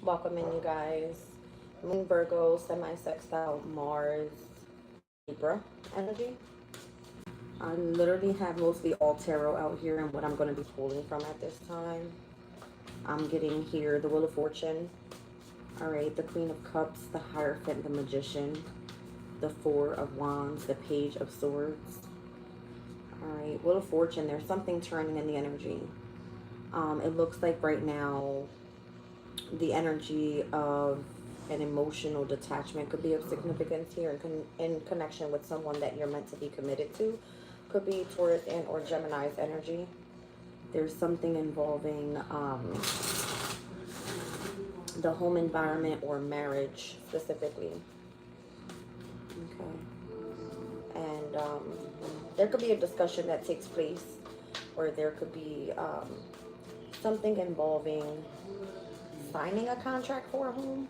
Welcome in, you guys. Moon Virgo, semi-sextile, Mars, Libra energy. I literally have mostly all tarot out here and what I'm going to be pulling from at this time. I'm getting here the Wheel of Fortune. All right, the Queen of Cups, the Hierophant, the Magician, the Four of Wands, the Page of Swords. All right, Wheel of Fortune, there's something turning in the energy. It looks like right now the energy of an emotional detachment could be of significance here in connection with someone that you're meant to be committed to. Could be Taurus and or Gemini's energy. There's something involving the home environment or marriage specifically. Okay. And there could be a discussion that takes place, or there could be something involving signing a contract for a home.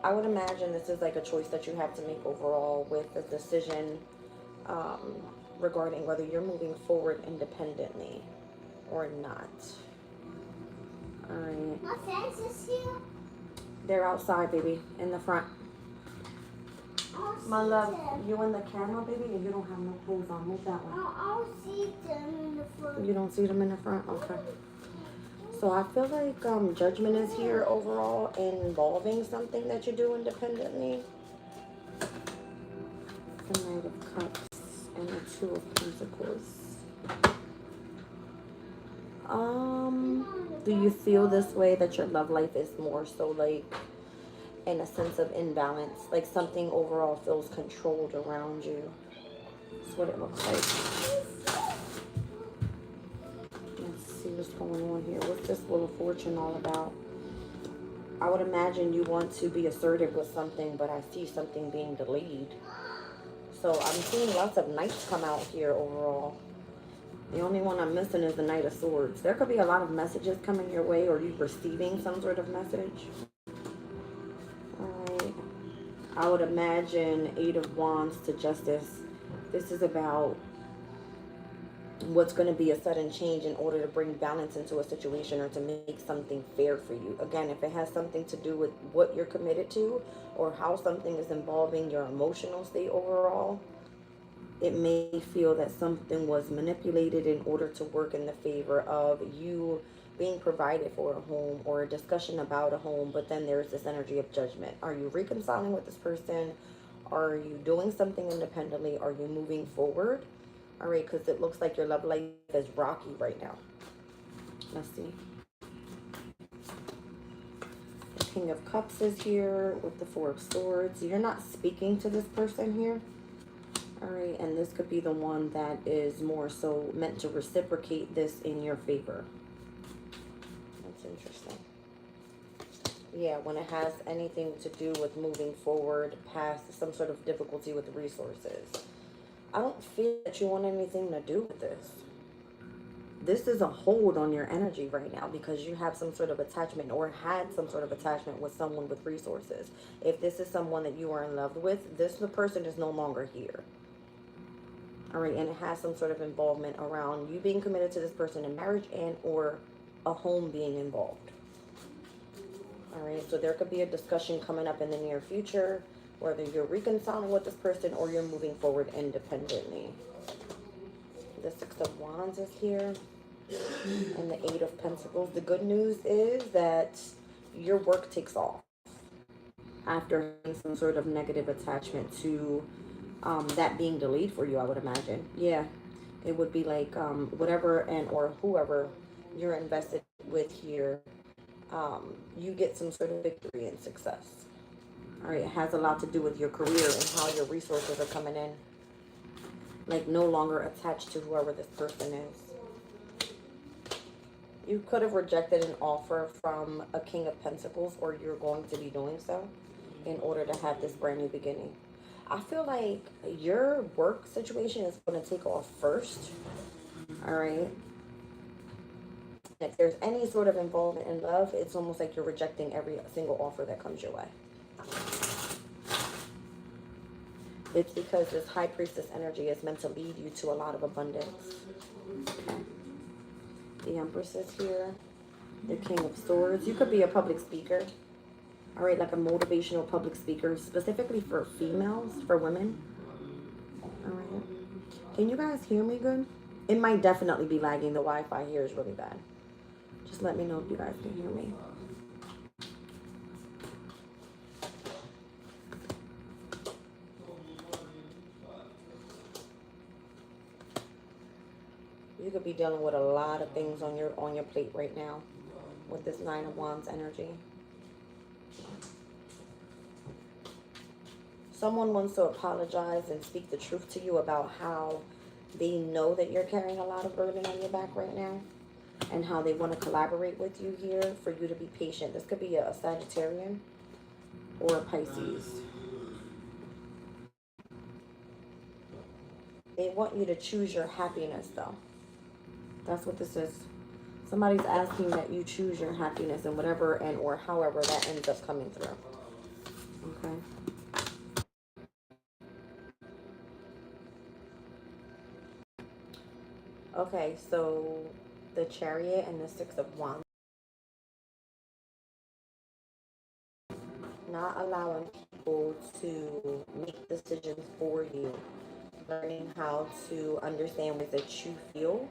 I would imagine this is like a choice that you have to make overall with the decision um, regarding whether you're moving forward independently or not. All right. My fence is here. They're outside, baby, in the front. My love, you in the camera, baby, and you don't have no clothes on. Move that way. I'll see them in the front. You don't see them in the front? Okay. So I feel like judgment is here overall involving something that you do independently. The Knight of Cups and the Two of Pentacles. Do you feel this way that your love life is more so like in a sense of imbalance? Like something overall feels controlled around you. That's what it looks like. Let's see what's going on here. What's this Wheel of Fortune all about? I would imagine you want to be assertive with something, but I see something being delayed. So I'm seeing lots of knights come out here overall. The only one I'm missing is the Knight of Swords. There could be a lot of messages coming your way, or you receiving some sort of message. Alright. I would imagine Eight of Wands to Justice. This is about what's going to be a sudden change in order to bring balance into a situation or to make something fair for you. Again, if it has something to do with what you're committed to or how something is involving your emotional state overall, it may feel that something was manipulated in order to work in the favor of you being provided for a home or a discussion about a home, but then there's this energy of judgment. Are you reconciling with this person? Are you doing something independently? Are you moving forward? All right, because it looks like your love life is rocky right now. Let's see. The King of Cups is here with the Four of Swords. You're not speaking to this person here. All right, and this could be the one that is more so meant to reciprocate this in your favor. That's interesting. Yeah, when it has anything to do with moving forward past some sort of difficulty with resources. I don't feel that you want anything to do with this. This is a hold on your energy right now because you have some sort of attachment or had some sort of attachment with someone with resources. If this is someone that you are in love with, the person is no longer here. All right, and it has some sort of involvement around you being committed to this person in marriage and or a home being involved. All right, so there could be a discussion coming up in the near future, whether you're reconciling with this person or you're moving forward independently. The Six of Wands is here, and the Eight of Pentacles. The good news is that your work takes off after having some sort of negative attachment to that being delayed for you, I would imagine. Yeah, it would be like whatever and or whoever you're invested with here, you get some sort of victory and success. All right, it has a lot to do with your career and how your resources are coming in. Like no longer attached to whoever this person is. You could have rejected an offer from a King of Pentacles, or you're going to be doing so in order to have this brand new beginning. I feel like your work situation is going to take off first. All right. If there's any sort of involvement in love, it's almost like you're rejecting every single offer that comes your way. It's because this High Priestess energy is meant to lead you to a lot of abundance. Okay. The Empress is here. The King of Swords. You could be a public speaker. All right, like a motivational public speaker, specifically for females, for women. All right. Can you guys hear me good? It might definitely be lagging. The Wi-Fi here is really bad. Just let me know if you guys can hear me. You could be dealing with a lot of things on your plate right now with this Nine of Wands energy. Someone wants to apologize and speak the truth to you about how they know that you're carrying a lot of burden on your back right now and how they want to collaborate with you here for you to be patient. This could be a Sagittarian or a Pisces. They want you to choose your happiness, though. That's what this is. Somebody's asking that you choose your happiness and whatever and or however that ends up coming through. Okay. Okay, so the Chariot and the Six of Wands. Not allowing people to make decisions for you. Learning how to understand what that you feel.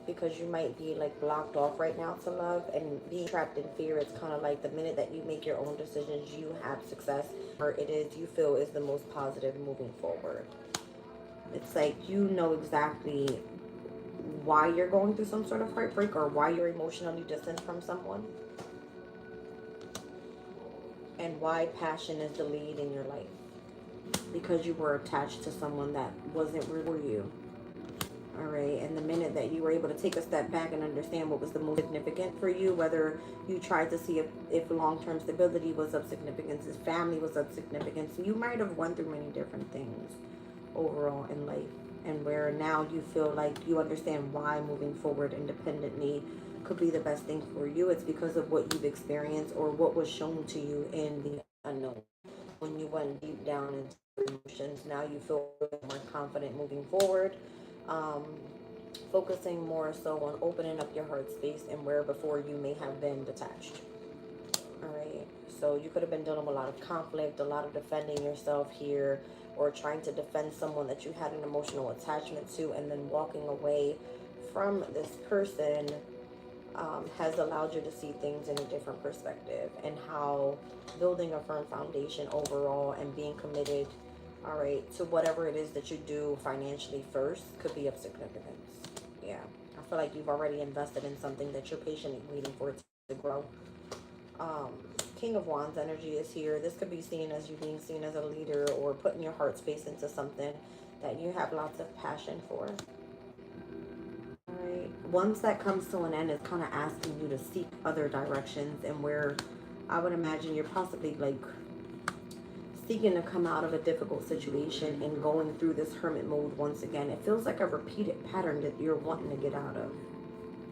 Because you might be like blocked off right now to love, and being trapped in fear. It's kind of like the minute that you make your own decisions, you have success, or it is you feel is the most positive moving forward. It's like you know exactly why you're going through some sort of heartbreak or why you're emotionally distant from someone, and why passion is the lead in your life, because you were attached to someone that wasn't really for you. All right, and the minute that you were able to take a step back and understand what was the most significant for you, whether you tried to see if long-term stability was of significance, if family was of significance, you might have went through many different things overall in life, and where now you feel like you understand why moving forward independently could be the best thing for you. It's because of what you've experienced or what was shown to you in the unknown. When you went deep down into your emotions, now you feel more confident moving forward. Focusing more so on opening up your heart space and where before you may have been detached. All right, so you could have been dealing with a lot of conflict, a lot of defending yourself here, or trying to defend someone that you had an emotional attachment to, and then walking away from this person has allowed you to see things in a different perspective, and how building a firm foundation overall and being committed, all right, to whatever it is that you do financially first could be of significance. Yeah, I feel like you've already invested in something that you're patiently waiting for it to grow. King of Wands energy is here. This could be seen as you being seen as a leader or putting your heart space into something that you have lots of passion for. All right. Once that comes to an end, it's kind of asking you to seek other directions, and where I would imagine you're possibly like seeking to come out of a difficult situation and going through this hermit mode once again. It feels like a repeated pattern that you're wanting to get out of.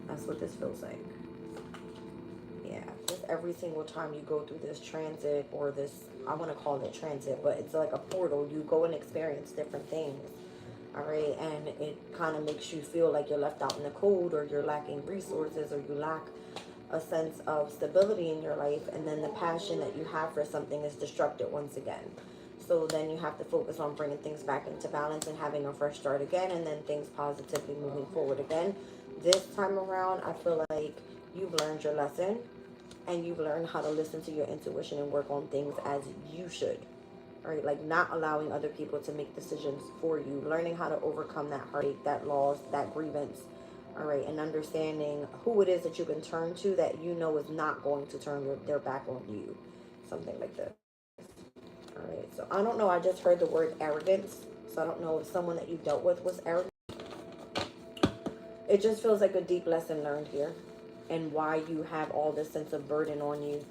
That's what this feels like. Yeah, just every single time you go through this transit, or this, I want to call it transit, but it's like a portal. You go and experience different things. All right, and it kind of makes you feel like you're left out in the cold, or you're lacking resources, or you lack a sense of stability in your life, and then the passion that you have for something is disrupted once again. So then you have to focus on bringing things back into balance and having a fresh start again, and then things positively moving forward again. This time around, I feel like you've learned your lesson, and you've learned how to listen to your intuition and work on things as you should. All right, like not allowing other people to make decisions for you, learning how to overcome that heartache, that loss, that grievance. All right, and understanding who it is that you can turn to that you know is not going to turn their back on you. Something like this. All right, so I don't know. I just heard the word arrogance. So I don't know if someone that you dealt with was arrogant. It just feels like a deep lesson learned here, and why you have all this sense of burden on you.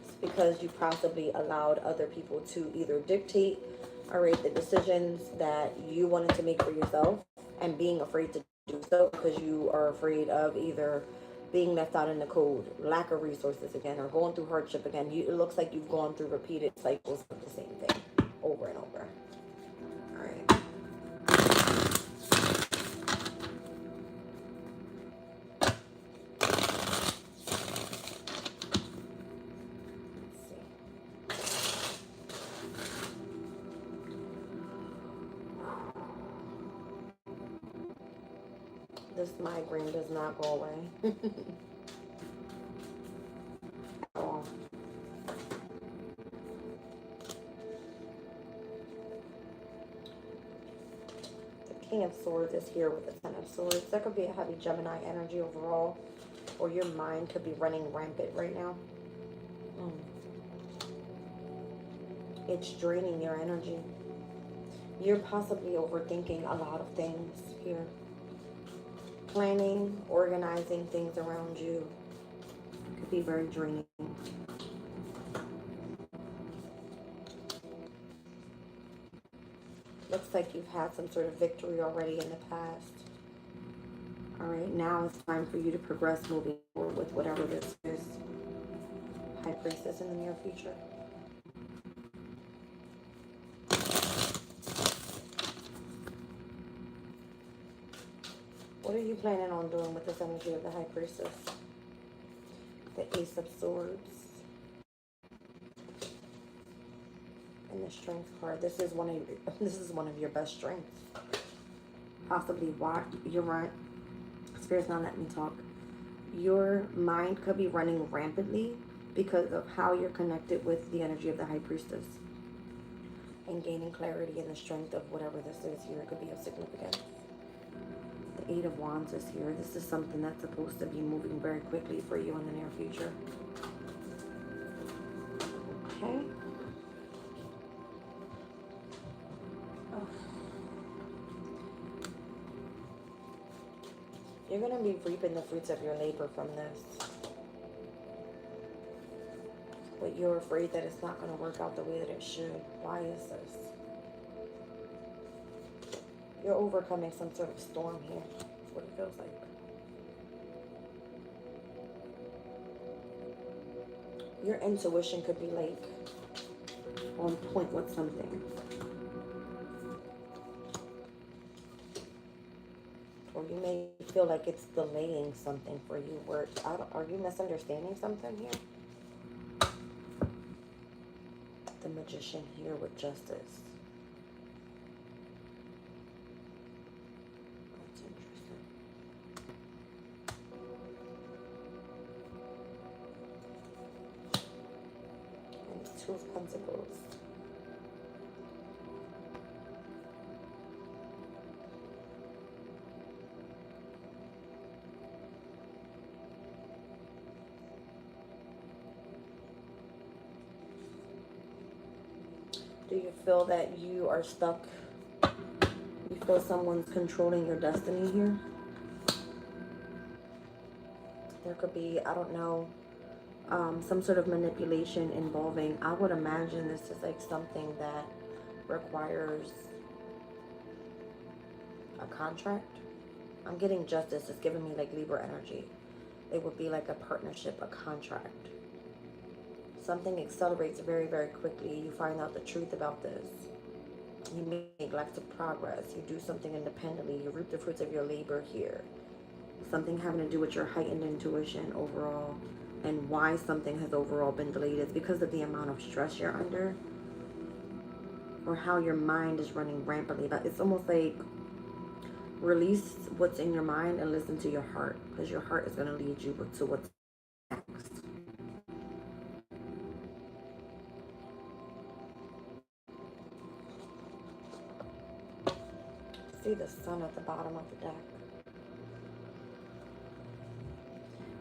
It's because you possibly allowed other people to either dictate, all right, the decisions that you wanted to make for yourself, and being afraid to do so because you are afraid of either being left out in the cold, lack of resources again, or going through hardship again. It looks like you've gone through repeated cycles of the same thing over and over. All right. This migraine does not go away. At all. The King of Swords is here with the Ten of Swords. That could be a heavy Gemini energy overall. Or your mind could be running rampant right now. It's draining your energy. You're possibly overthinking a lot of things here. Planning, organizing things around you could be very draining. Looks like you've had some sort of victory already in the past. All right, now it's time for you to progress moving forward with whatever this is. High Priestess in the near future. What are you planning on doing with this energy of the High Priestess? The Ace of Swords. And the Strength card. This is one of your best strengths. Possibly why you're right. Spirit's not letting me talk. Your mind could be running rampantly because of how you're connected with the energy of the High Priestess. And gaining clarity in the strength of whatever this is here. It could be of significance. The Eight of Wands is here. This is something that's supposed to be moving very quickly for you in the near future. Okay. Oh. You're going to be reaping the fruits of your labor from this. But you're afraid that it's not going to work out the way that it should. Why is this? You're overcoming some sort of storm here. That's what it feels like. Your intuition could be like on point with something. Or you may feel like it's delaying something for you. Are you misunderstanding something here? The Magician here with Justice. That's interesting. And the Two of Pentacles. Do you feel that you are stuck? You feel someone's controlling your destiny here? There could be, I don't know, some sort of manipulation involving, I would imagine this is like something that requires a contract. I'm getting Justice. It's giving me like Libra energy. It would be like a partnership, a contract. Something accelerates very, very quickly. You find out the truth about this. You make lots of progress. You do something independently. You reap the fruits of your labor here. Something having to do with your heightened intuition overall. And why something has overall been delayed is because of the amount of stress you're under. Or how your mind is running rampantly. But it's almost like release what's in your mind and listen to your heart. Because your heart is going to lead you to what's next. See the Sun at the bottom of the deck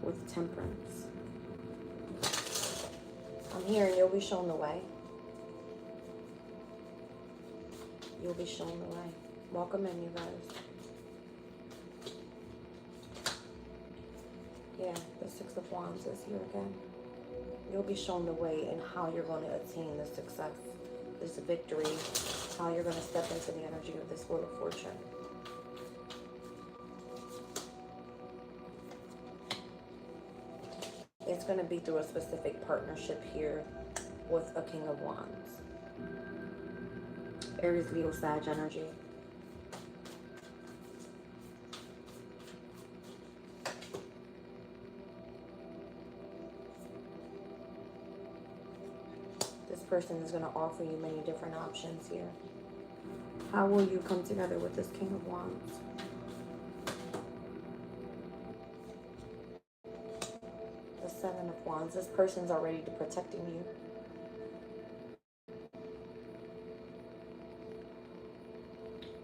with Temperance. I'm hearing you'll be shown the way. You'll be shown the way. Welcome in, you guys. Yeah, the Six of Wands is here again. You'll be shown the way in how you're going to attain this success, this victory, how you're going to step into the energy of this Wheel of Fortune. It's going to be through a specific partnership here with a King of Wands. Aries, Leo, Sag energy. This person is going to offer you many different options here. How will you come together with this King of Wands? Seven of Wands. This person's already protecting you.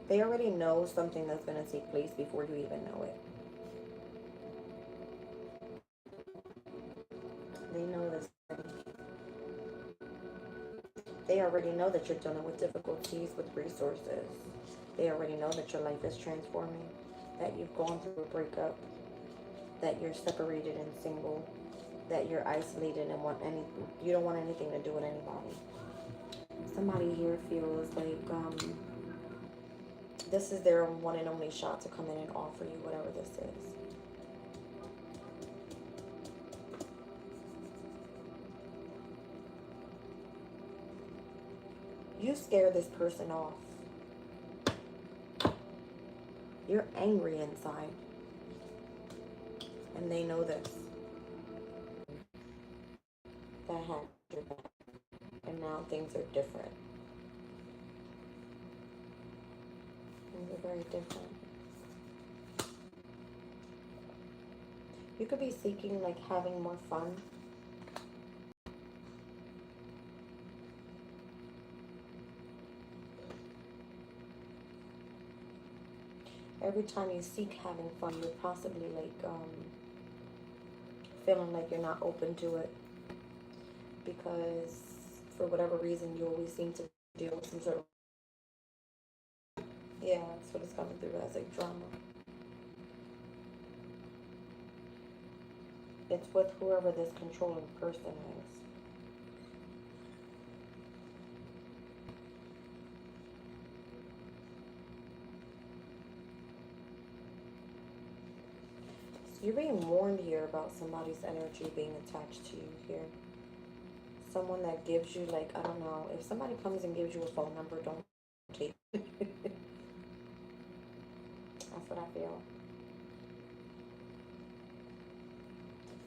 They already know something that's going to take place before you even know it. They know this. They already know that you're dealing with difficulties with resources. They already know that your life is transforming, that you've gone through a breakup, that you're separated and single, that you're isolated and you don't want anything to do with anybody. Somebody here feels like this is their one and only shot to come in and offer you whatever this is. You scare this person off. You're angry inside. And they know this. That had your back. And now things are different. Things are very different. You could be seeking like having more fun. Every time you seek having fun, you're possibly like feeling like you're not open to it, because for whatever reason you always seem to deal with some sort of, yeah, that's what it's coming through as, like drama. It's with whoever this controlling person is. You're being warned here about somebody's energy being attached to you here. Someone that gives you, like, I don't know, if somebody comes and gives you a phone number, don't take it. That's what I feel.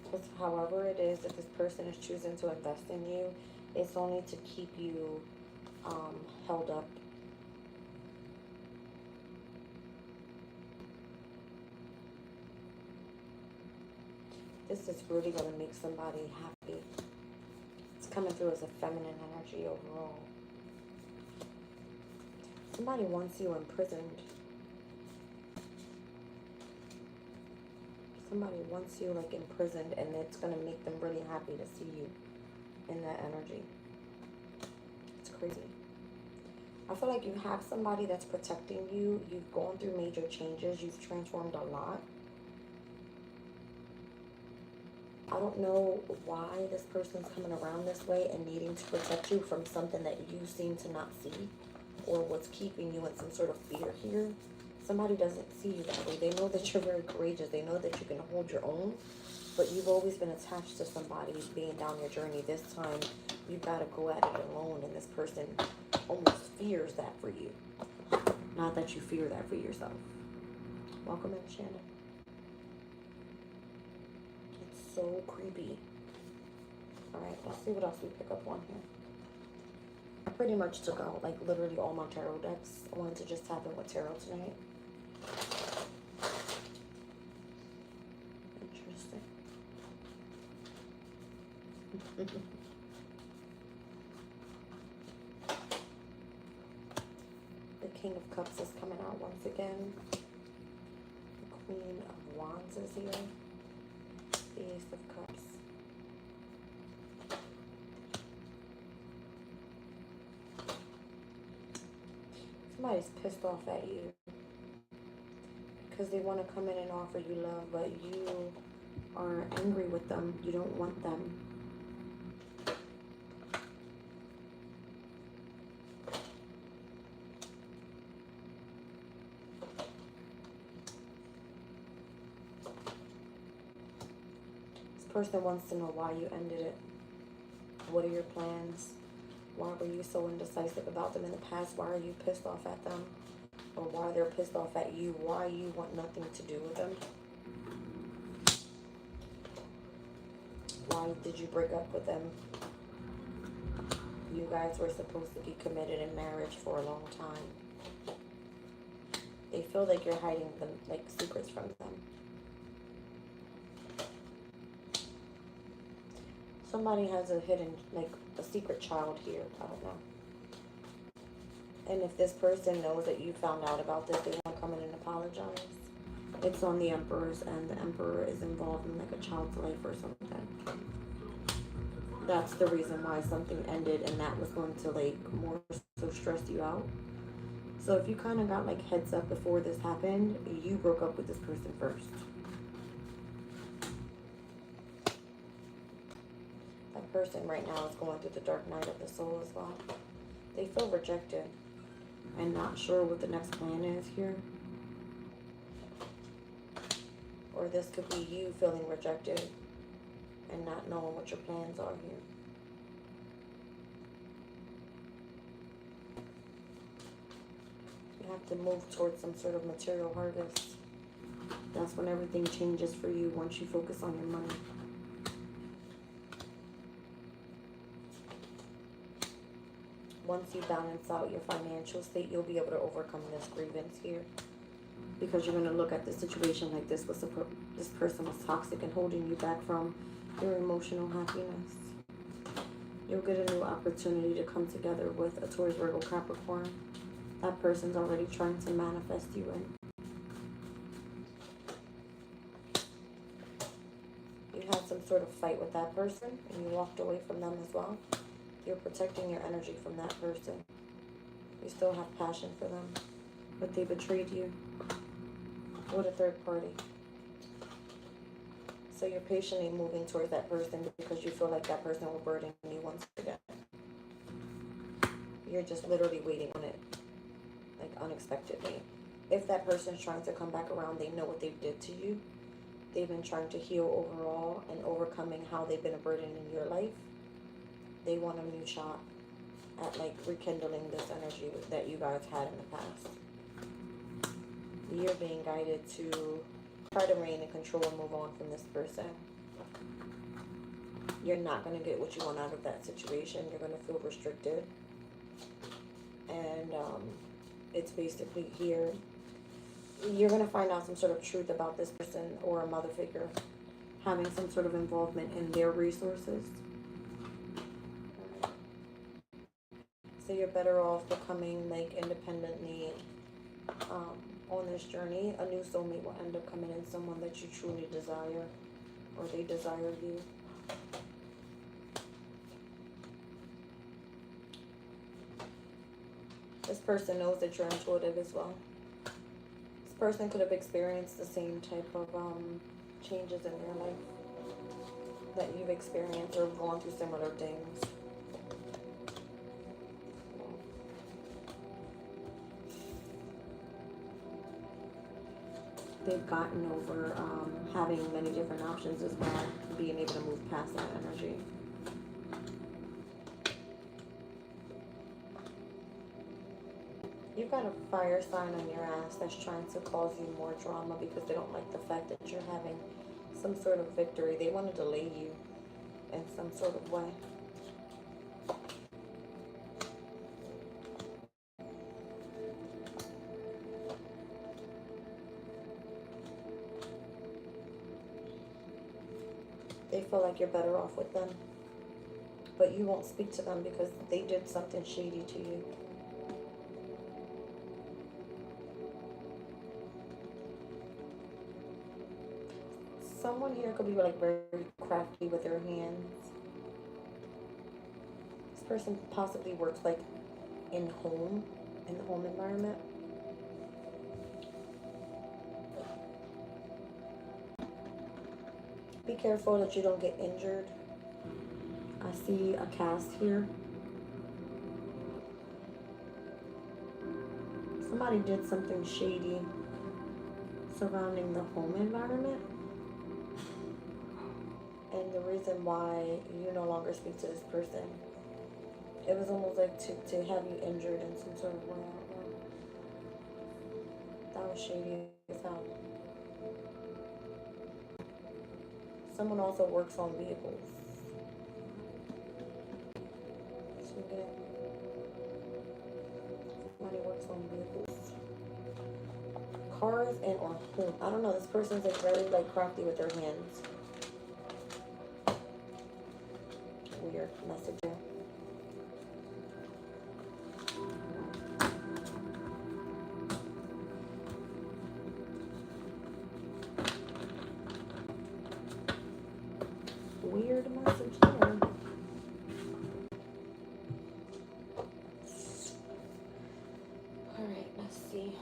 Because however it is that this person is choosing to invest in you, it's only to keep you held up. This is really going to make somebody happy. It's coming through as a feminine energy overall. Somebody wants you imprisoned. Somebody wants you like imprisoned, and it's going to make them really happy to see you in that energy. It's crazy. I feel like you have somebody that's protecting you. You've gone through major changes. You've transformed a lot. I don't know why this person's coming around this way and needing to protect you from something that you seem to not see, or what's keeping you in some sort of fear here. Somebody doesn't see you that way. They know that you're very courageous. They know that you can hold your own, but you've always been attached to somebody being down your journey. This time, you've got to go at it alone, and this person almost fears that for you. Not that you fear that for yourself. Welcome in, Shannon. It's so creepy. Alright, let's see what else we pick up on here. I pretty much took out, like, literally all my tarot decks. I wanted to just tap in with tarot tonight. Interesting. The King of Cups is coming out once again. The Queen of Wands is here. The Ace of Cups. Somebody's pissed off at you because they want to come in and offer you love, but you are angry with them. You don't want them. This person wants to know why you ended it. What are your plans? Why were you so indecisive about them in the past? Why are you pissed off at them? Or why they're pissed off at you? Why you want nothing to do with them? Why did you break up with them? You guys were supposed to be committed in marriage for a long time. They feel like you're hiding them, like, secrets from them. Somebody has a hidden, like a secret child here. I don't know. And if this person knows that you found out about this, they want to come in and apologize. It's on the Emperor's, and the Emperor is involved in like a child's life or something. That's the reason why something ended, and that was going to like more so stress you out. So if you kind of got like heads up before this happened, you broke up with this person first. That person right now is going through the dark night of the soul as well. They feel rejected and not sure what the next plan is here. Or this could be you feeling rejected and not knowing what your plans are here. You have to move towards some sort of material harvest. That's when everything changes for you, once you focus on your money. Once you balance out your financial state, you'll be able to overcome this grievance here. Because you're going to look at the situation like this person was toxic and holding you back from your emotional happiness. You'll get a new opportunity to come together with a Taurus, Virgo, Capricorn. That person's already trying to manifest you in. You had some sort of fight with that person and you walked away from them as well. You're protecting your energy from that person. You still have passion for them, but they betrayed you with a third party. So you're patiently moving towards that person because you feel like that person will burden you once again. You're just literally waiting on it, like unexpectedly. If that person's trying to come back around, they know what they did to you. They've been trying to heal overall and overcoming how they've been a burden in your life. They want a new shot at like rekindling this energy that you guys had in the past. You're being guided to try to reign and control and move on from this person. You're not going to get what you want out of that situation. You're going to feel restricted. And it's basically here. You're going to find out some sort of truth about this person or a mother figure having some sort of involvement in their resources. So you're better off becoming like independently on this journey. A new soulmate will end up coming in, someone that you truly desire, or they desire you. This person knows that you're intuitive as well. This person could have experienced the same type of changes in your life that you've experienced, or gone through similar things. They've gotten over having many different options as well, being able to move past that energy. You've got a fire sign on your ass that's trying to cause you more drama because they don't like the fact that you're having some sort of victory. They want to delay you in some sort of way. They feel like you're better off with them, but you won't speak to them because they did something shady to you. Someone here could be like very crafty with their hands. This person possibly works like in the home environment. Be careful that you don't get injured. I see a cast here. Somebody did something shady surrounding the home environment. And the reason why you no longer speak to this person, it was almost like to have you injured in some sort of way. I don't know. That was shady as hell. Someone also works on vehicles. Somebody works on vehicles. Cars and or home. I don't know. This person's like very like crafty with their hands. see.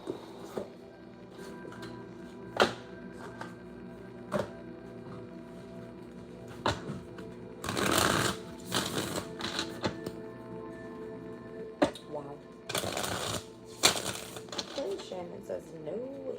Wow. Okay, Shannon says no way.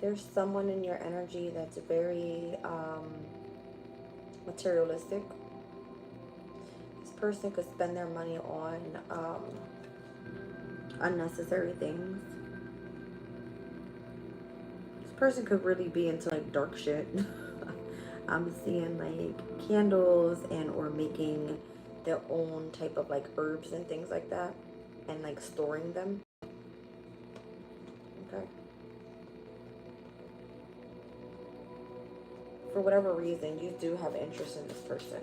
There's someone in your energy that's very materialistic. This person could spend their money on unnecessary things. This person could really be into like dark shit. I'm seeing like candles and or making their own type of like herbs and things like that and like storing them. Okay. For whatever reason, you do have interest in this person.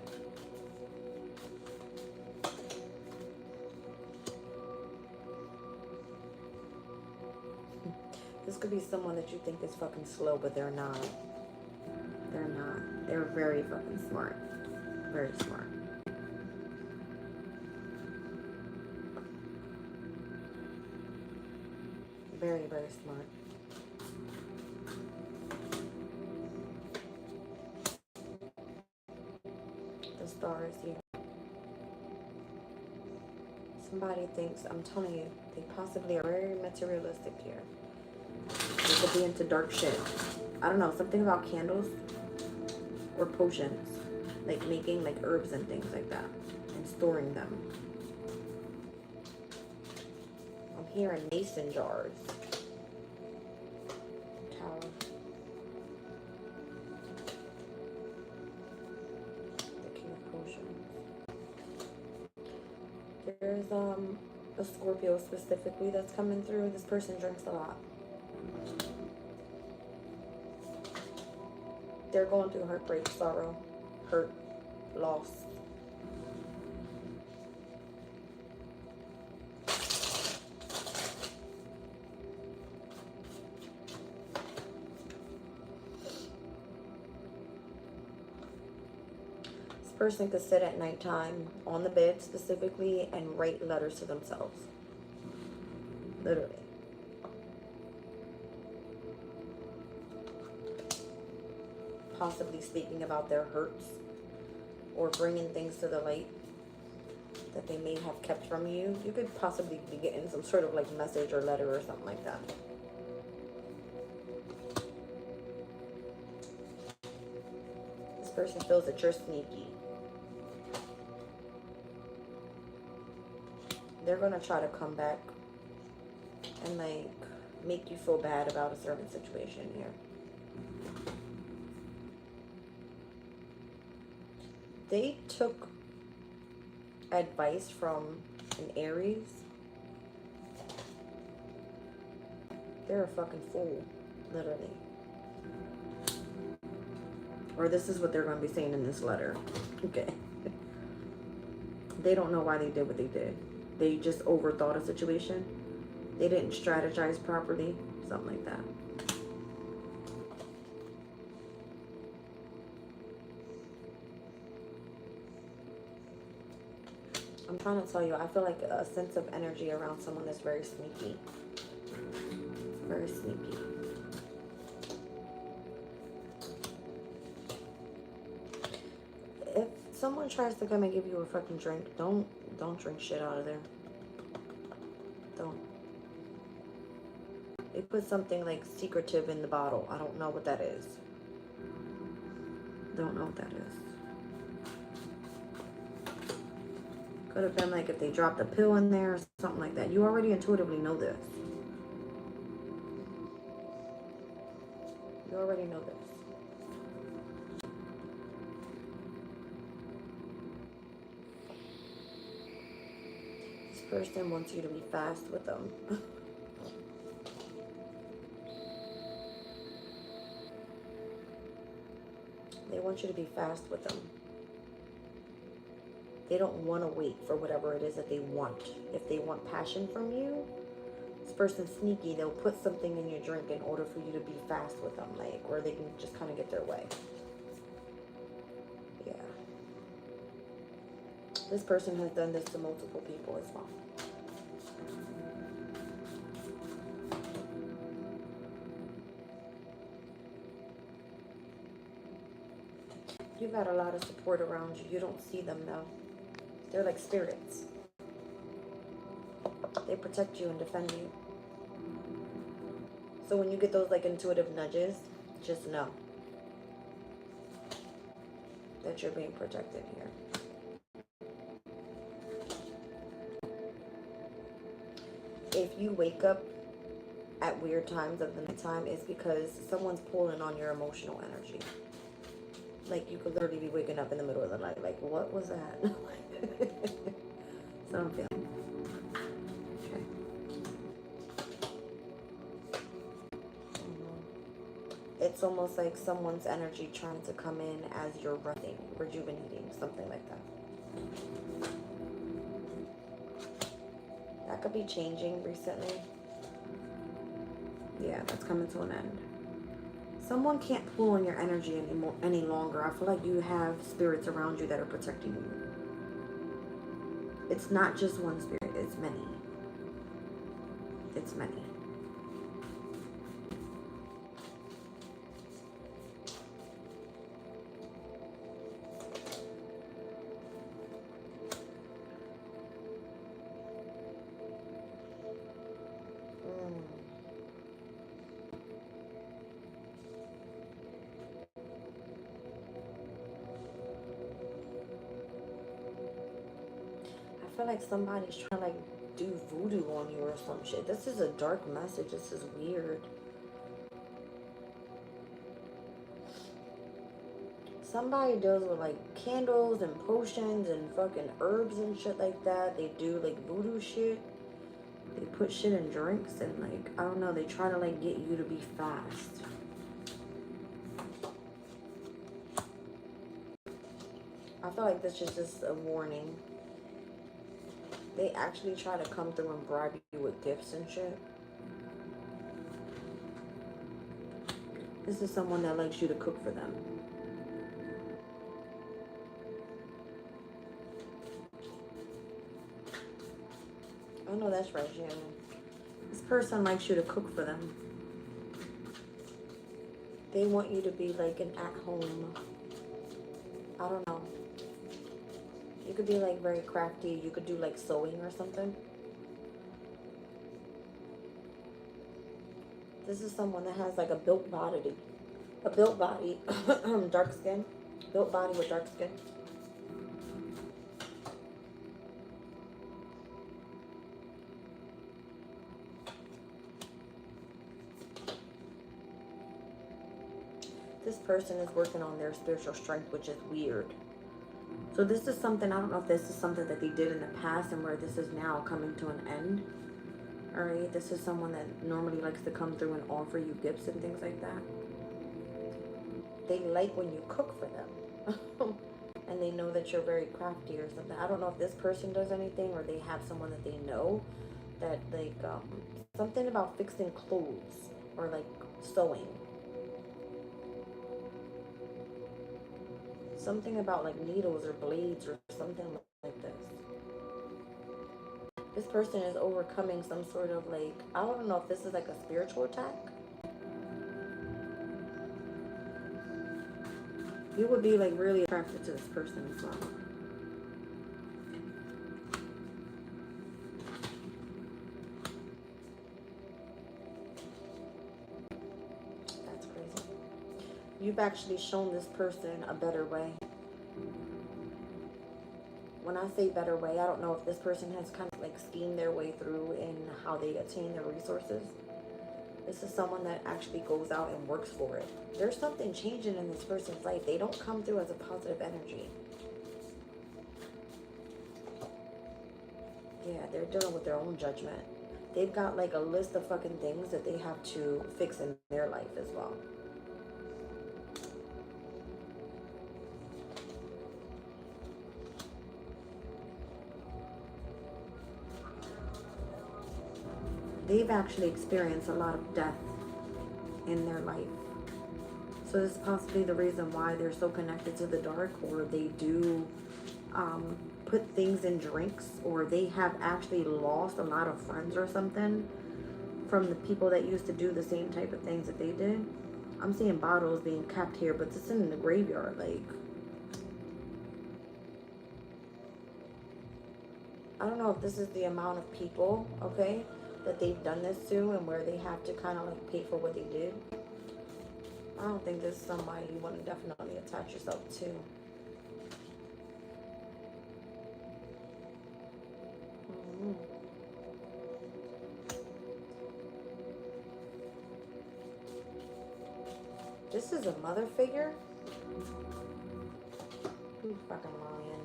This could be someone that you think is fucking slow, but they're not. They're not. They're very fucking smart. Very smart. Very, very smart. The star is here. Somebody thinks, I'm telling you, they possibly are very materialistic here. They could be into dark shit. I don't know, something about candles or potions. Like making like herbs and things like that. And storing them. I'm hearing mason jars. Tower. The King of Potions. There's a Scorpio specifically that's coming through. This person drinks a lot. They're going through heartbreak, sorrow, hurt, loss. This person could sit at nighttime on the bed specifically and write letters to themselves. Literally. Possibly speaking about their hurts or bringing things to the light that they may have kept from you. You could possibly be getting some sort of like message or letter or something like that. This person feels that you're sneaky. They're gonna try to come back and like make you feel bad about a certain situation here. They took advice from an Aries. They're a fucking fool, literally. Or this is what they're going to be saying in this letter. Okay. They don't know why they did what they did. They just overthought a situation. They didn't strategize properly. Something like that. I'm trying to tell you, I feel like a sense of energy around someone that's very sneaky. Very sneaky. If someone tries to come and give you a fucking drink, don't drink shit out of there. Don't. They put something like secretive in the bottle. I don't know what that is. Don't know what that is. Could have been like if they dropped a pill in there or something like that. You already intuitively know this. You already know this. This person wants you to be fast with them. They want you to be fast with them. They don't want to wait for whatever it is that they want. If they want passion from you, this person's sneaky. They'll put something in your drink in order for you to be fast with them, like, or they can just kind of get their way. Yeah. This person has done this to multiple people as well. You've got a lot of support around you. You don't see them though. They're like spirits. They protect you and defend you. So when you get those like intuitive nudges, just know that you're being protected here. If you wake up at weird times of the nighttime, it's because someone's pulling on your emotional energy. Like, you could literally be waking up in the middle of the night. Like, what was that? So I'm feeling. Okay. It's almost like someone's energy trying to come in as you're resting, rejuvenating, something like that. That could be changing recently. Yeah, that's coming to an end. Someone can't pull on your energy any longer. I feel like you have spirits around you that are protecting you. It's not just one spirit, it's many. It's many. I feel like somebody's trying to like do voodoo on you or some shit. This is a dark message. This is weird. Somebody deals with like candles and potions and fucking herbs and shit like that. They do like voodoo shit. They put shit in drinks and like, I don't know, they try to like get you to be fast. I feel like this is just a warning. They actually try to come through and bribe you with gifts and shit. This is someone that likes you to cook for them. I know that's right, Shannon. This person likes you to cook for them. They want you to be like an at-home, I don't know. You could be like very crafty. You could do like sewing or something. This is someone that has like a built body, dark skin, built body with dark skin. This person is working on their spiritual strength, which is weird. So this is something, I don't know if this is something that they did in the past and where this is now coming to an end. Alright, this is someone that normally likes to come through and offer you gifts and things like that. They like when you cook for them. And they know that you're very crafty or something. I don't know if this person does anything or they have someone that they know that like, something about fixing clothes or like sewing. Something about like needles or blades or something like this. This person is overcoming some sort of like, I don't know if this is like a spiritual attack. You would be like really attracted to this person as well. That's crazy. You've actually shown this person a better way. When I say better way, I don't know if this person has kind of like schemed their way through in how they attain their resources. This is someone that actually goes out and works for it. There's something changing in this person's life. They don't come through as a positive energy. Yeah, they're dealing with their own judgment. They've got like a list of fucking things that they have to fix in their life as well. They've actually experienced a lot of death in their life. So this is possibly the reason why they're so connected to the dark, or they do put things in drinks, or they have actually lost a lot of friends or something from the people that used to do the same type of things that they did. I'm seeing bottles being kept here, but it's in the graveyard. Like, I don't know if this is the amount of people, okay, that they've done this to, and where they have to kind of like pay for what they did. I don't think this is somebody you want to definitely attach yourself to. This is a mother figure? Who's fucking lying?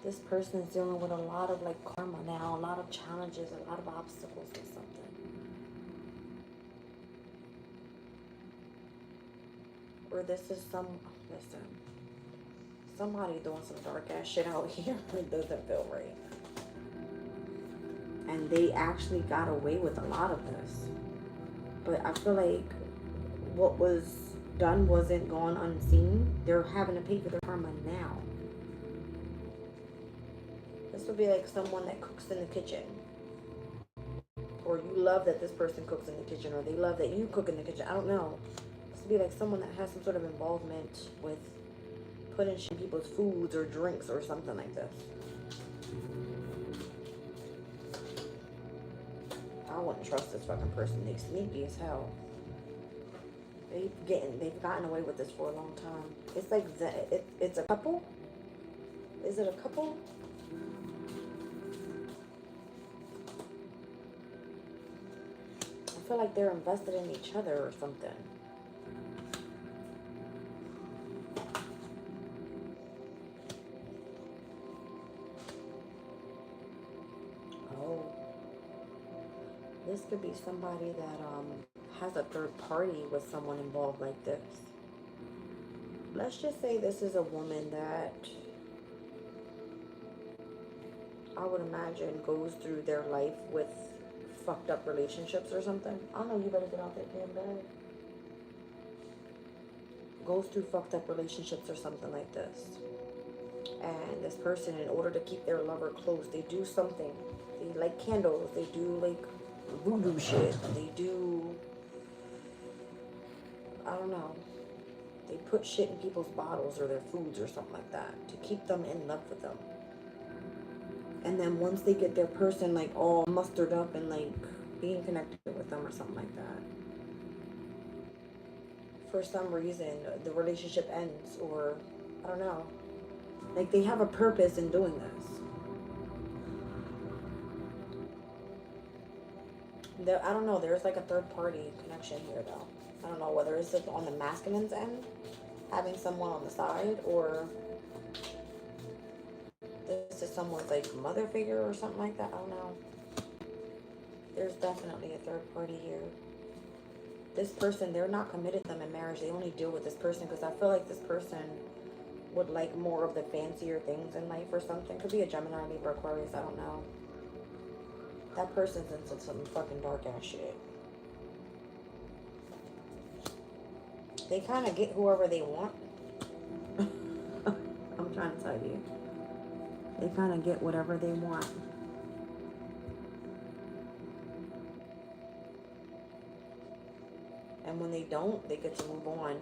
This person is dealing with a lot of like karma now, a lot of challenges, a lot of obstacles or something. Or this is listen, somebody doing some dark ass shit out here. It doesn't feel right. And they actually got away with a lot of this. But I feel like what was done wasn't gone unseen. They're having to pay for their karma now. This would be like someone that cooks in the kitchen. Or you love that this person cooks in the kitchen, or they love that you cook in the kitchen. I don't know. This would be like someone that has some sort of involvement with putting shit in people's foods or drinks or something like this. I wouldn't trust this fucking person. They're sneaky as hell. They've gotten away with this for a long time. It's like it's a couple. Is it a couple? I feel like they're invested in each other or something. Oh, this could be somebody that has a third party with someone involved like this. Let's just say this is a woman that I would imagine goes through their life with fucked up relationships or something. I don't know, you better get off that damn bed. Goes through fucked up relationships or something like this. And this person, in order to keep their lover close, they do something. They light candles, they do like voodoo shit, they do, I don't know, they put shit in people's bottles or their foods or something like that to keep them in love with them. And then once they get their person like all mustered up and like being connected with them or something like that, for some reason the relationship ends, or I don't know, like they have a purpose in doing this. I don't know, there's like a third party connection here though. I don't know whether it's like on the masculine's end, having someone on the side, or this is someone's like mother figure or something like that. I don't know. There's definitely a third party here. This person, they're not committed to them in marriage. They only deal with this person because I feel like this person would like more of the fancier things in life or something. Could be a Gemini, Libra, Aquarius, I don't know. That person's into some fucking dark ass shit. They kind of get whoever they want. I'm trying to tell you. They kind of get whatever they want. And when they don't, they get to move on.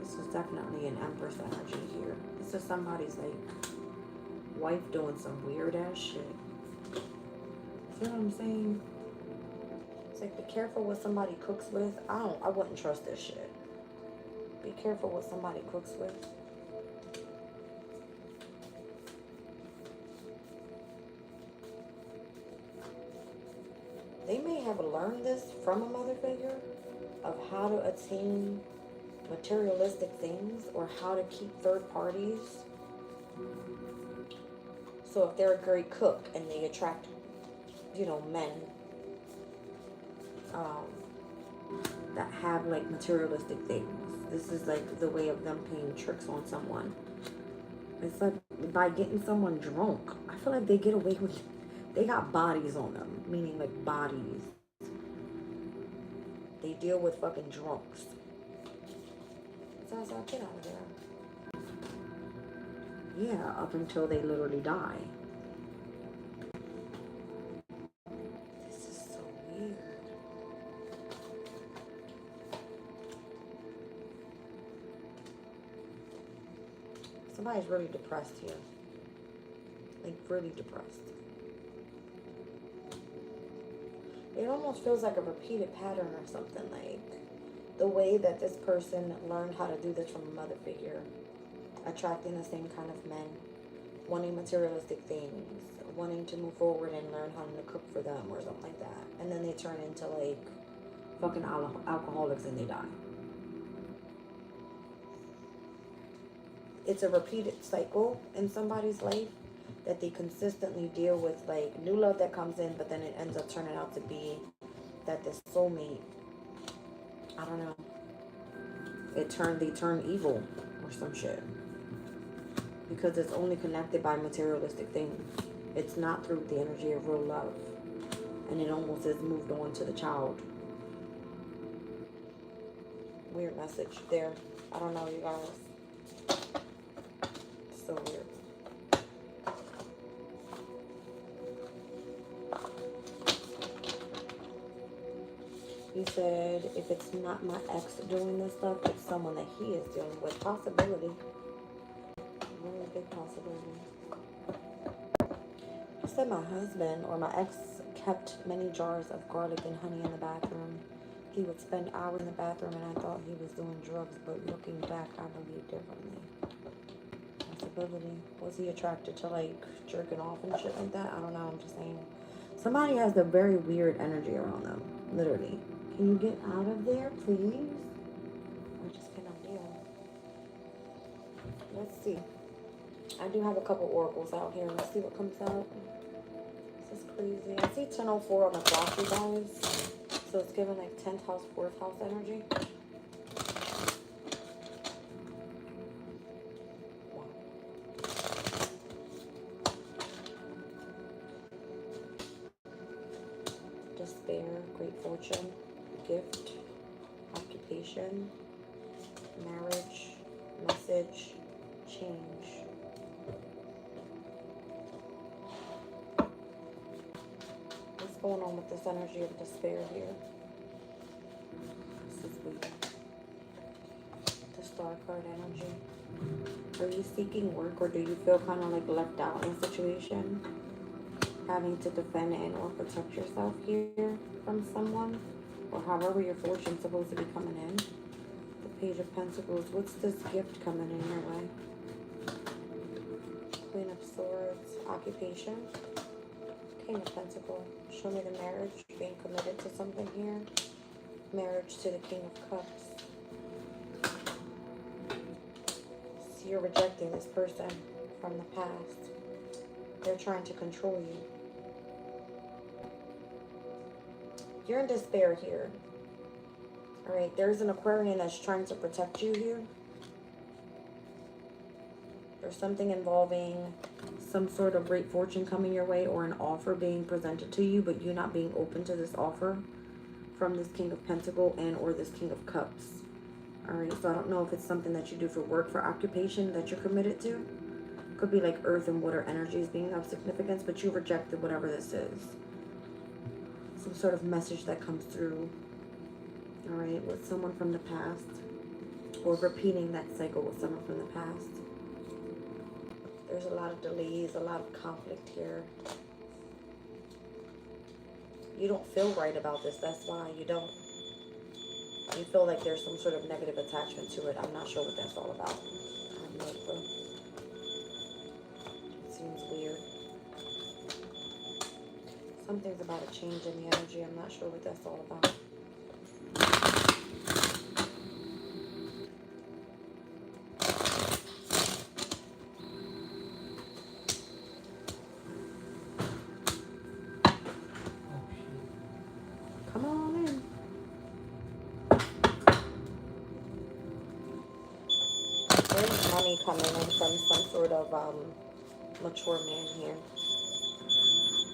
This is definitely an Empress energy here. This is somebody's like wife doing some weird ass shit. See what I'm saying? It's like, be careful what somebody cooks with. I wouldn't trust this shit. Be careful what somebody cooks with. They may have learned this from a mother figure of how to attain materialistic things or how to keep third parties. So if they're a great cook and they attract, you know, men that have like materialistic things, this is like the way of them playing tricks on someone. It's like by getting someone drunk, I feel like they get away with, they got bodies on them, meaning like bodies. They deal with fucking drunks. So get out of there. Yeah, up until they literally die. This is so weird. Somebody's really depressed here. Like, really depressed. It almost feels like a repeated pattern or something. Like, the way that this person learned how to do this from a mother figure. Attracting the same kind of men. Wanting materialistic things. Wanting to move forward and learn how to cook for them or something like that. And then they turn into, like, fucking alcoholics and they die. It's a repeated cycle in somebody's life that they consistently deal with, like new love that comes in, but then it ends up turning out to be that this soulmate, I don't know, they turn evil or some shit because it's only connected by materialistic things. It's not through the energy of real love, and it almost is moved on to the child. Weird message there. I don't know, you guys. So weird. He said, if it's not my ex doing this stuff, it's someone that he is dealing with. Possibility. Really big possibility. He said my husband or my ex kept many jars of garlic and honey in the bathroom. He would spend hours in the bathroom and I thought he was doing drugs, but looking back, I believe differently. Possibility. Was he attracted to like jerking off and shit like that? I don't know, I'm just saying. Somebody has a very weird energy around them, literally. Can you get out of there, please? I just cannot deal. Let's see. I do have a couple oracles out here. Let's see what comes out. This is crazy. I see 10:04 on the clock, you guys. So it's giving like 10th house, 4th house energy. Wow. Despair, great fortune, gift, occupation, marriage, message, change. What's going on with this energy of despair here? This is weird. The star card energy. Are you seeking work or do you feel kind of like left out in a situation? Having to defend and or protect yourself here from someone? Or however your fortune's supposed to be coming in. The Page of Pentacles. What's this gift coming in your way? Queen of Swords. Occupation. King of Pentacles. Show me the marriage. Being committed to something here. Marriage to the King of Cups. So you're rejecting this person from the past. They're trying to control you. You're in despair here. Alright, there's an Aquarian that's trying to protect you here. There's something involving some sort of great fortune coming your way or an offer being presented to you, but you not being open to this offer from this King of Pentacles and or this King of Cups. Alright, so I don't know if it's something that you do for work, for occupation that you're committed to. Could be like earth and water energies being of significance, but you rejected whatever this is. Some sort of message that comes through. Alright, with someone from the past. Or repeating that cycle with someone from the past. There's a lot of delays, a lot of conflict here. You don't feel right about this, that's why you don't. You feel like there's some sort of negative attachment to it. I'm not sure what that's all about. I have no clue. It seems weird. Something's about a change in the energy. I'm not sure what that's all about. There's money coming in from some sort of mature man here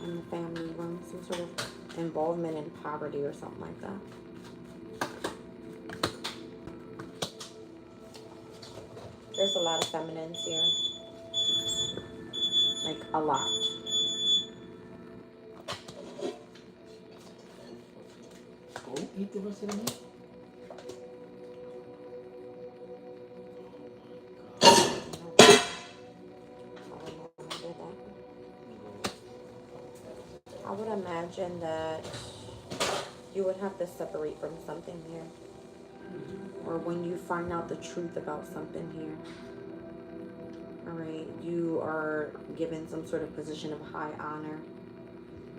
in the family room. Some sort of involvement in poverty or something like that. There's a lot of feminines here. Like, a lot. Oh, eat the rest of the meat. I would imagine that you would have to separate from something here. Or when you find out the truth about something here. Alright, you are given some sort of position of high honor.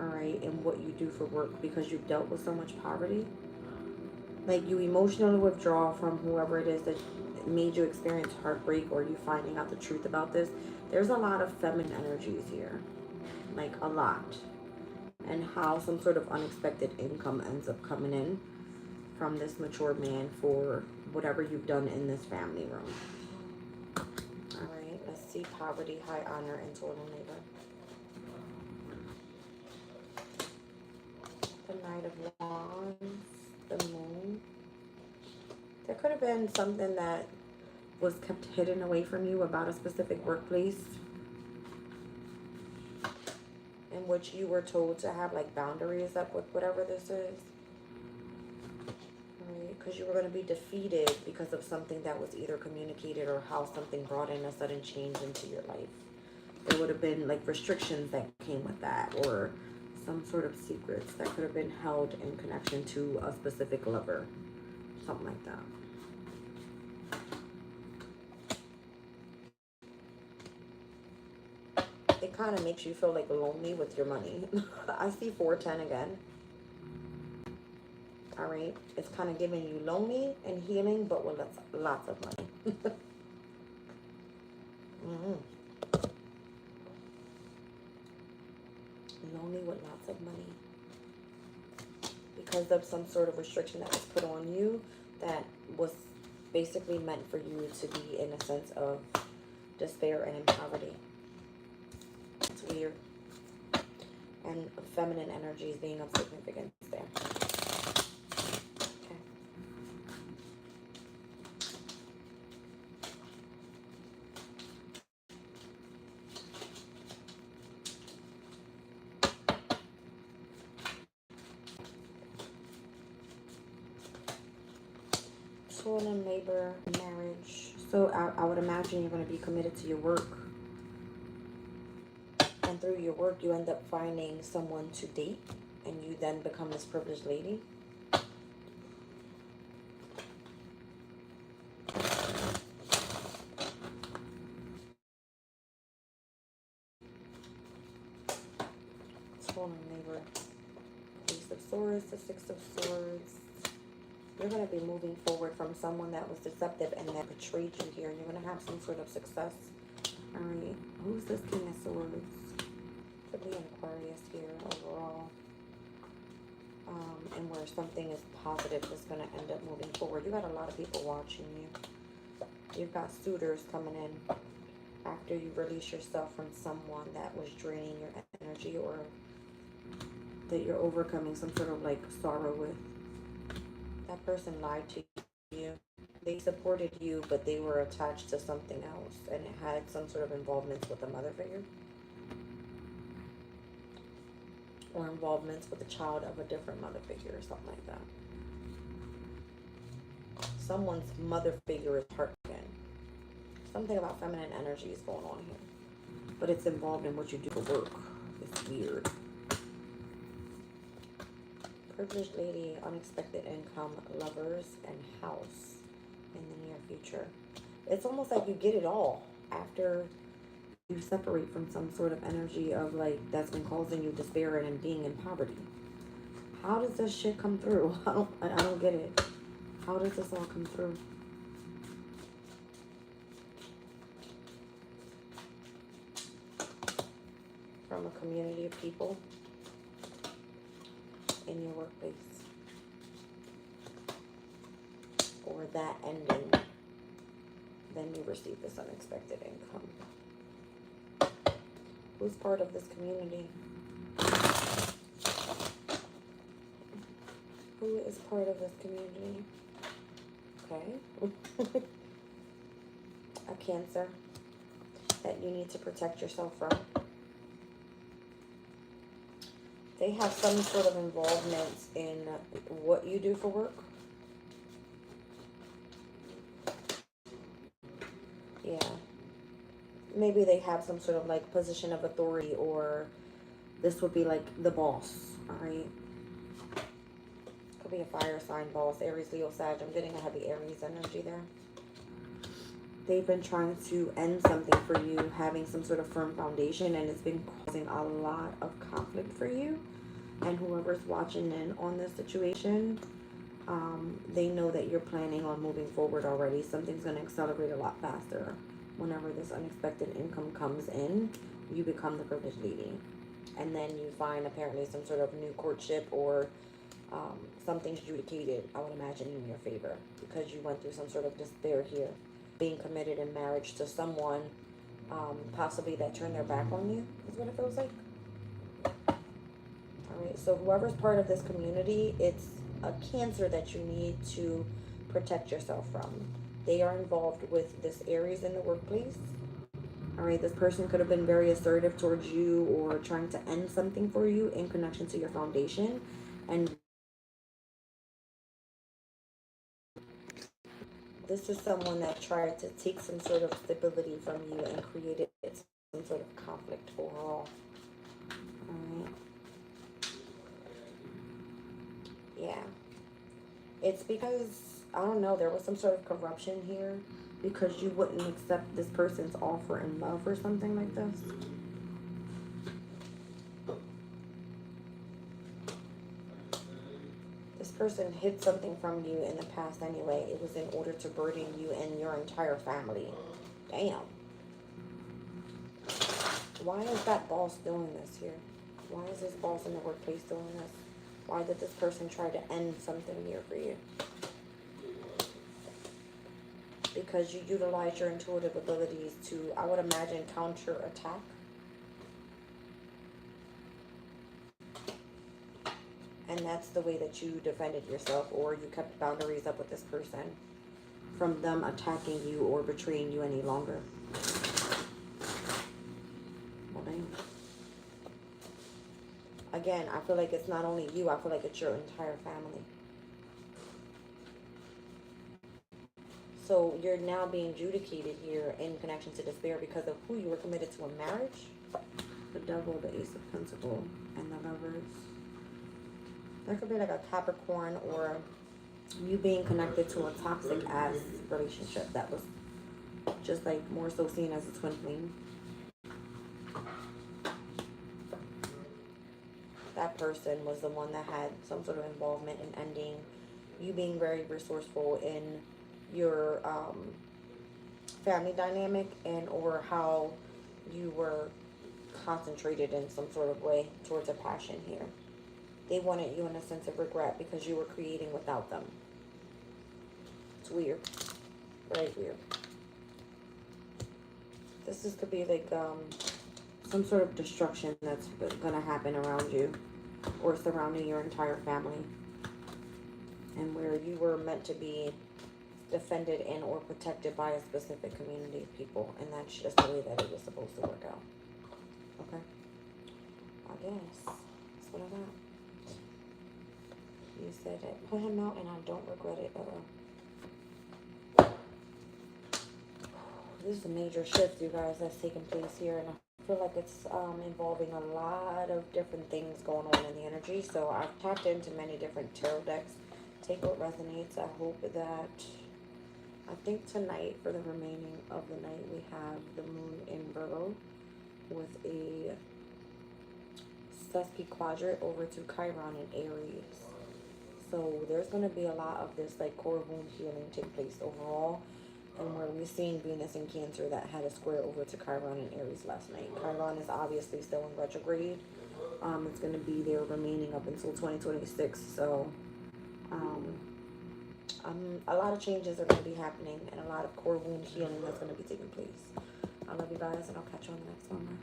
Alright, in what you do for work because you've dealt with so much poverty. Like, you emotionally withdraw from whoever it is that made you experience heartbreak, or you finding out the truth about this. There's a lot of feminine energies here. Like, a lot. And how some sort of unexpected income ends up coming in from this mature man for whatever you've done in this family room. Alright, let's see poverty, high honor, and total labor. The Knight of Wands, the Moon. There could have been something that was kept hidden away from you about a specific workplace in which you were told to have like boundaries up with whatever this is. Right? Because you were going to be defeated because of something that was either communicated or how something brought in a sudden change into your life. There would have been like restrictions that came with that, or some sort of secrets that could have been held in connection to a specific lover. Something like that. It kind of makes you feel like lonely with your money. I see 410 again. All right. It's kind of giving you lonely and healing, but with lots of money. Lonely with lots of money. Because of some sort of restriction that was put on you that was basically meant for you to be in a sense of despair and in poverty. It's weird. And feminine energies being of significance there. Okay. Toil and labor, marriage. So I would imagine you're going to be committed to your work. And through your work, you end up finding someone to date, and you then become this privileged lady. Toil and labor. Ace of Swords, the Six of Swords. You're going to be moving forward from someone that was deceptive and that betrayed you here. You're going to have some sort of success. All right. Who's this King of Swords? Could be an Aquarius here overall. And where something is positive is going to end up moving forward. You got a lot of people watching you. You've got suitors coming in after you release yourself from someone that was draining your energy, or that you're overcoming some sort of like sorrow with. That person lied to you. They supported you, but they were attached to something else, and it had some sort of involvements with a mother figure, or involvements with a child of a different mother figure, or something like that. Someone's mother figure is heartbroken. Something about feminine energy is going on here, but it's involved in what you do for work. It's weird. Privileged lady, unexpected income, lovers, and house in the near future. It's almost like you get it all after you separate from some sort of energy of like that's been causing you despair and being in poverty. How does this shit come through? I don't get it. How does this all come through? From a community of people in your workplace, or that ending then you receive this unexpected income. Who's part of this community? Who is part of this community? Okay. A Cancer that you need to protect yourself from. They have some sort of involvement in what you do for work. Yeah. Maybe they have some sort of like position of authority, or this would be like the boss, alright? Could be a fire sign boss, Aries, Leo, Sag. I'm getting a heavy Aries energy there. They've been trying to end something for you, having some sort of firm foundation, and it's been causing a lot of conflict for you. And whoever's watching in on this situation, they know that you're planning on moving forward already. Something's going to accelerate a lot faster. Whenever this unexpected income comes in, you become the privileged lady. And then you find apparently some sort of new courtship, or something's adjudicated, I would imagine, in your favor, because you went through some sort of despair here. Being committed in marriage to someone, possibly that turned their back on you, is what it feels like. Alright, so whoever's part of this community, it's a Cancer that you need to protect yourself from. They are involved with this Aries in the workplace. Alright, this person could have been very assertive towards you, or trying to end something for you in connection to your foundation. And this is someone that tried to take some sort of stability from you and created some sort of conflict overall. Alright. Yeah. It's because, I don't know, there was some sort of corruption here, because you wouldn't accept this person's offer in love or something like this. This person hid something from you in the past anyway. It was in order to burden you and your entire family. Damn. Why is that boss doing this here? Why is this boss in the workplace doing this? Why did this person try to end something here for you? Because you utilize your intuitive abilities to, I would imagine, counter-attack. And that's the way that you defended yourself, or you kept boundaries up with this person from them attacking you or betraying you any longer. Well, dang. Again, I feel like it's not only you, I feel like it's your entire family. So you're now being adjudicated here in connection to despair because of who you were committed to in marriage. The Devil, the Ace of Pentacles, and the Lovers. There could be like a Capricorn, or you being connected to a toxic ass relationship that was just like more so seen as a twin flame. That person was the one that had some sort of involvement in ending. You being very resourceful in your family dynamic, and or how you were concentrated in some sort of way towards a passion here. They wanted you in a sense of regret because you were creating without them. It's weird. Very weird. This could be like some sort of destruction that's going to happen around you or surrounding your entire family. And where you were meant to be defended and or protected by a specific community of people. And that's just the way that it was supposed to work out. Okay? I guess. That's what I got. You said it. Put him out and I don't regret it. This is a major shift, you guys, that's taking place here. And I feel like it's involving a lot of different things going on in the energy. So I've tapped into many different tarot decks. Take what resonates. I hope that... I think tonight, for the remaining of the night, we have the moon in Virgo with a sesqui quadrant over to Chiron in Aries. So there's going to be a lot of this like core wound healing take place overall. And where we're seeing Venus in Cancer that had a square over to Chiron in Aries last night. Chiron is obviously still in retrograde. It's going to be there remaining up until 2026. So A lot of changes are going to be happening, and a lot of core wound healing that's going to be taking place. I love you guys, and I'll catch you on the next one.